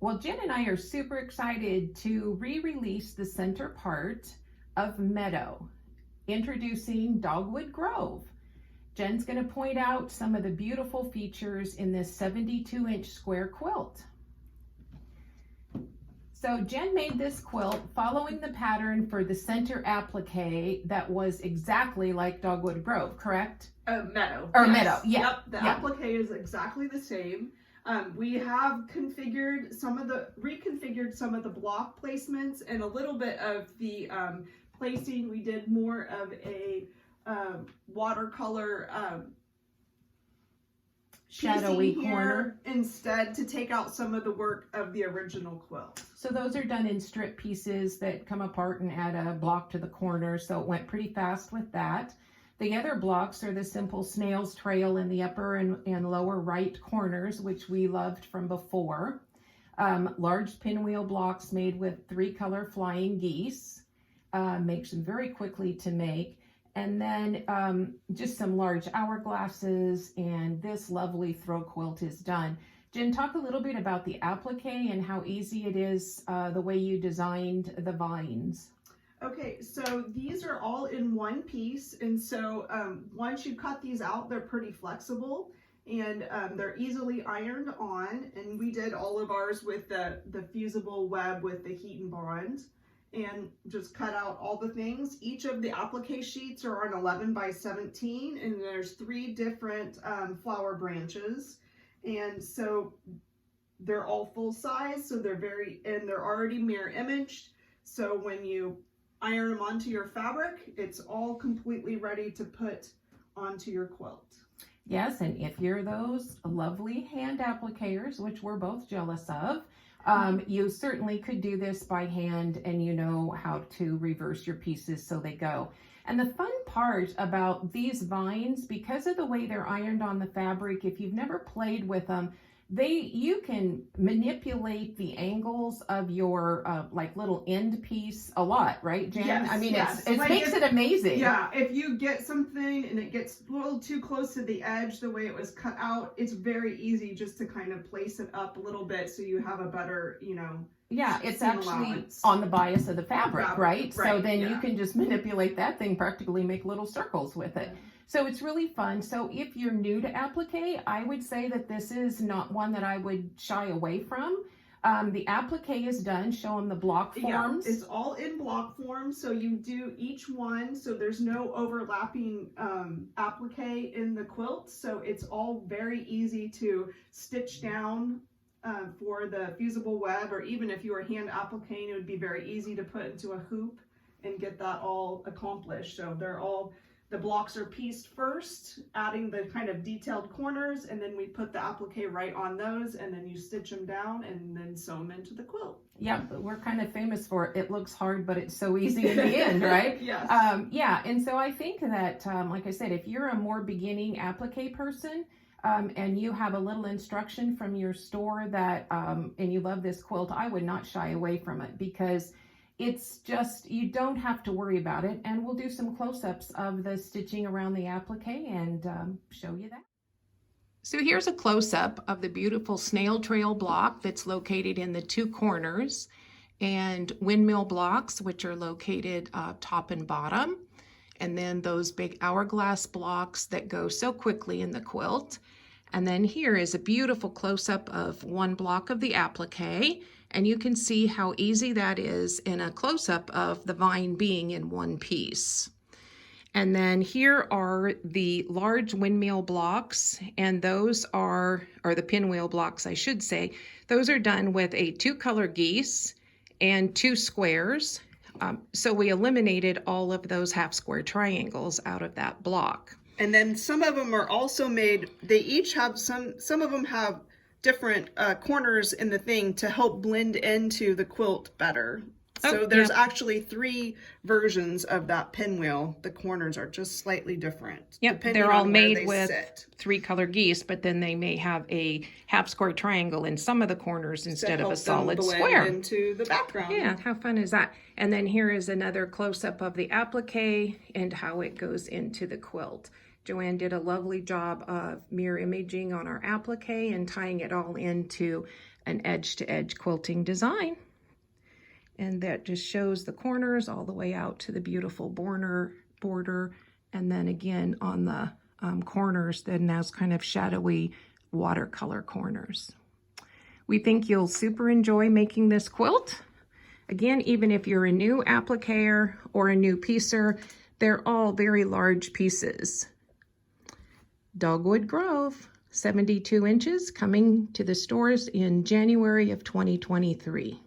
Well, Jen and I are super excited to re-release the center part of Meadow, introducing Dogwood Grove. Jen's going to point out some of the beautiful features in this 72-inch square quilt. So Jen made this quilt following the pattern for the center applique that was exactly like Dogwood Grove, correct? Meadow. Or yes. Meadow, yeah. Yep, the applique is exactly the same. We have reconfigured some of the block placements and a little bit of the placing. We did more of a watercolor shadowy here corner instead to take out some of the work of the original quilt. So those are done in strip pieces that come apart and add a block to the corner, so it went pretty fast with that. The other blocks are the simple snail's trail in the upper and lower right corners, which we loved from before. Large pinwheel blocks made with 3-color flying geese. Makes them very quickly to make. And then just some large hourglasses, and this lovely throw quilt is done. Jen, talk a little bit about the applique and how easy it is, the way you designed the vines. Okay, so these are all in one piece, and so once you cut these out, they're pretty flexible, and they're easily ironed on, and we did all of ours with the fusible web with the heat and bond, and just cut out all the things. Each of the applique sheets are on 11 by 17, and there's 3 different flower branches, and so they're all full size, so they're already mirror imaged, so when you iron them onto your fabric, it's all completely ready to put onto your quilt. Yes, and if you're those lovely hand appliqueurs, which we're both jealous of, you certainly could do this by hand, and you know how to reverse your pieces so they go. And the fun part about these vines, because of the way they're ironed on the fabric, if you've never played with them, you can manipulate the angles of your like little end piece a lot, right, Jen? Yes, I mean, yes. it makes it amazing. Yeah, if you get something and it gets a little too close to the edge, the way it was cut out, it's very easy just to kind of place it up a little bit so you have a better, yeah, it's actually allowance on the bias of the fabric, right? So then yeah. you can just manipulate that thing, practically make little circles with it. So it's really fun. So if you're new to applique, I would say that this is not one that I would shy away from. The applique is done. Show them the block forms. Yeah, it's all in block form. So you do each one. So there's no overlapping applique in the quilt. So it's all very easy to stitch down for the fusible web, or even if you were hand appliquing, it would be very easy to put into a hoop and get that all accomplished. So the blocks are pieced first, adding the kind of detailed corners, and then we put the applique right on those, and then you stitch them down and then sew them into the quilt. Yeah, we're kind of famous for it. It looks hard, but it's so easy in the end, right? Yes. Yeah, and so I think that, like I said, if you're a more beginning applique person, and you have a little instruction from your store that, and you love this quilt, I would not shy away from it, because it's just, you don't have to worry about it. And we'll do some close-ups of the stitching around the applique and show you that. So here's a close-up of the beautiful snail trail block that's located in the 2 corners, and windmill blocks, which are located top and bottom, and then those big hourglass blocks that go so quickly in the quilt. And then here is a beautiful close-up of one block of the applique, and you can see how easy that is in a close-up of the vine being in one piece. And then here are the large windmill blocks, and those are, or the pinwheel blocks, I should say, those are done with a 2-color geese and 2 squares. So we eliminated all of those half-square triangles out of that block. And then some of them are also made, they each have some of them have different corners in the thing to help blend into the quilt better. So there's actually 3 versions of that pinwheel. The corners are just slightly different. Yep, they're all made with 3-color geese, but then they may have a half-square triangle in some of the corners instead of a solid square. Into the background. Yeah, how fun is that? And then here is another close-up of the applique and how it goes into the quilt. Joanne did a lovely job of mirror imaging on our applique and tying it all into an edge-to-edge quilting design. And that just shows the corners all the way out to the beautiful border. And then again on the corners, then that's kind of shadowy watercolor corners. We think you'll super enjoy making this quilt. Again, even if you're a new appliquer or a new piecer, they're all very large pieces. Dogwood Grove, 72 inches, coming to the stores in January of 2023.